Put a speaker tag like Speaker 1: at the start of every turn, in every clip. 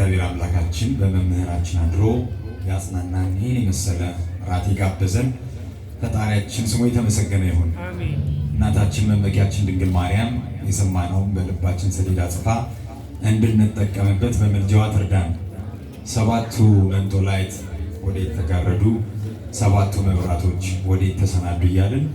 Speaker 1: እግዚአብሔር አምላካችን በመምህራችን አድሮ ያጽናናን ይህን የመሰለ ራት የጋበዘን ፈጣሪያችን ስሙ የተመሰገነ ይሁን። እናታችን መመኪያችን ድንግል ማርያም የሰማነውን በልባችን ሰሌዳ ጽፋ እንድንጠቀምበት በምልጃዋ ትርዳን። ሰባቱ መንጦላዕት ወዴት ተጋረዱ፣ ሰባቱ መብራቶች ወዴት ተሰናዱ እያልን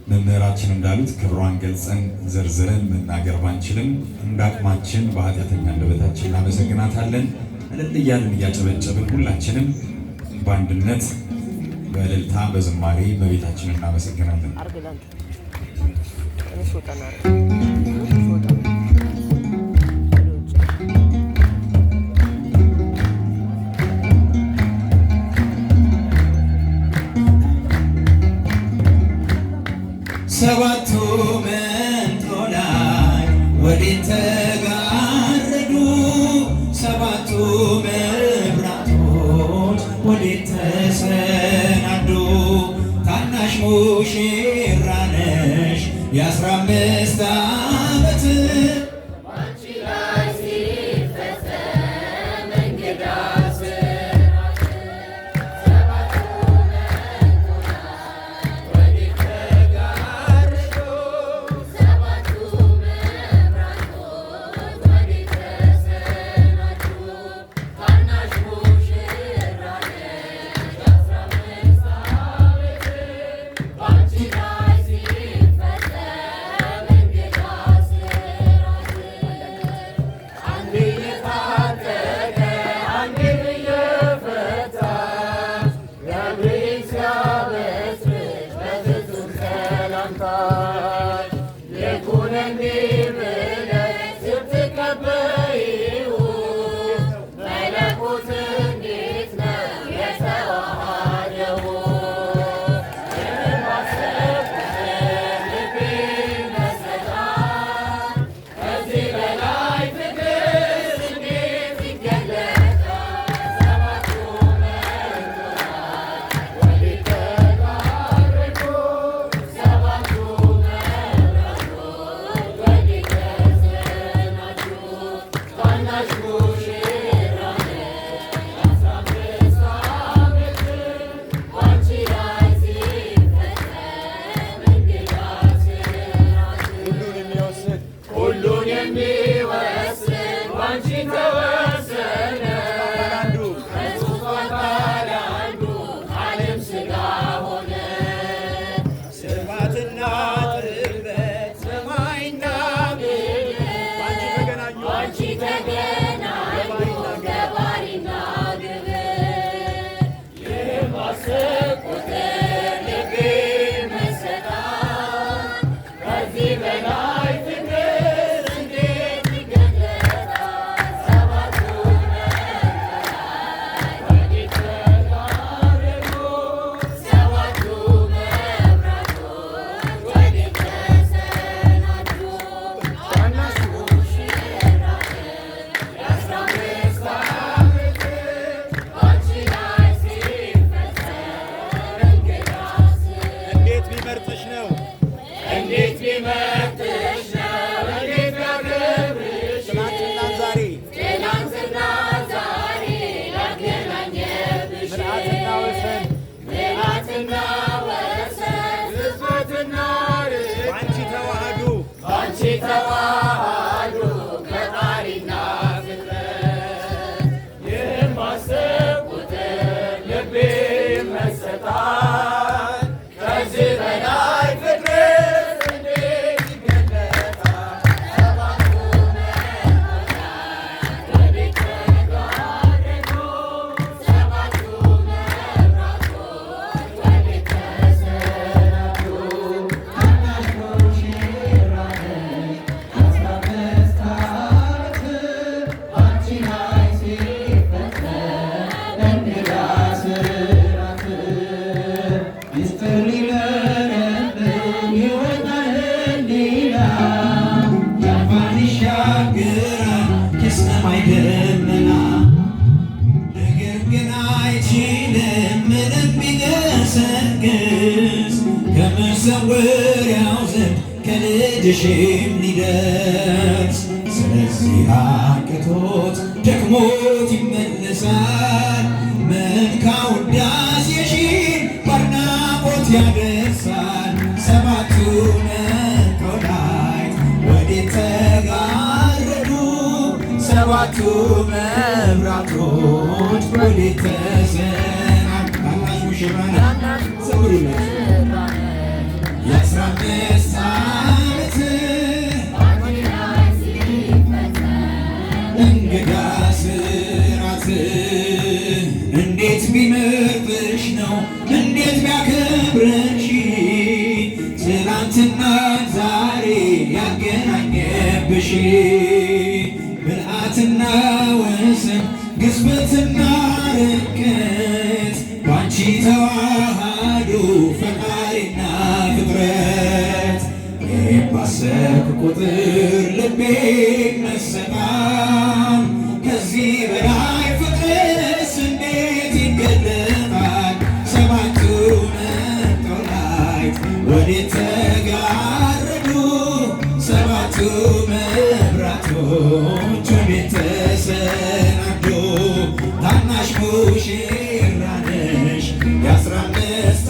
Speaker 1: መምህራችን እንዳሉት ክብሯን ገልጸን ዘርዝረን መናገር ባንችልም እንደ አቅማችን በኃጢአተኛ አንደበታችን እናመሰግናታለን። እልል እያልን እያጨበጨብን ሁላችንም በአንድነት በእልልታ በዝማሬ እመቤታችንን እናመሰግናለን።
Speaker 2: ሰባቱ መንጦላዕት ወዴት ተጋረዱ፣ ሰባቱ መብራቶች ወዴት ተሰናዱ። ታናሽ ሙሽራ ነሽ የ15 ዓመት ከመሰወሪያው ዘንድ ከልጅሽም ሊደርስ ስለዚህ አቅቶት ደክሞት ይመለሳል። መንካው ውዳሴሽን ባርናቆት ያደርሳል። ሰባቱ መቅዶላይት ወዴት ተጋረዱ? ሰባቱ መብራቶች ወዴት ተሰናዱ? ታናሽ ሙሽራ ናት ዘምሩለት የ15 ዓመት እንግዳ ስራት እንዴት ቢመርጥሽ ነው እንዴት ቢያከብረሽ ትናንትና ዛሬ ያገናኘብሽ ምልአትና ወሰን ግዝበትና ርቀት ባንቺ ተዋሃዱ ፈጣሪና ፍጥረት ባሰብክ ቁጥር ልቤ መሰጣል። ከዚህ በላይ ፍቅርስ እንዴት ይገለጣል? ሰባቱ መቅዶላይት ወዴት ተጋረዱ? ሰባቱ መብራቶች ወዴት ተሰናዱ? ታናሽ ሙሽራ ነሽ የ15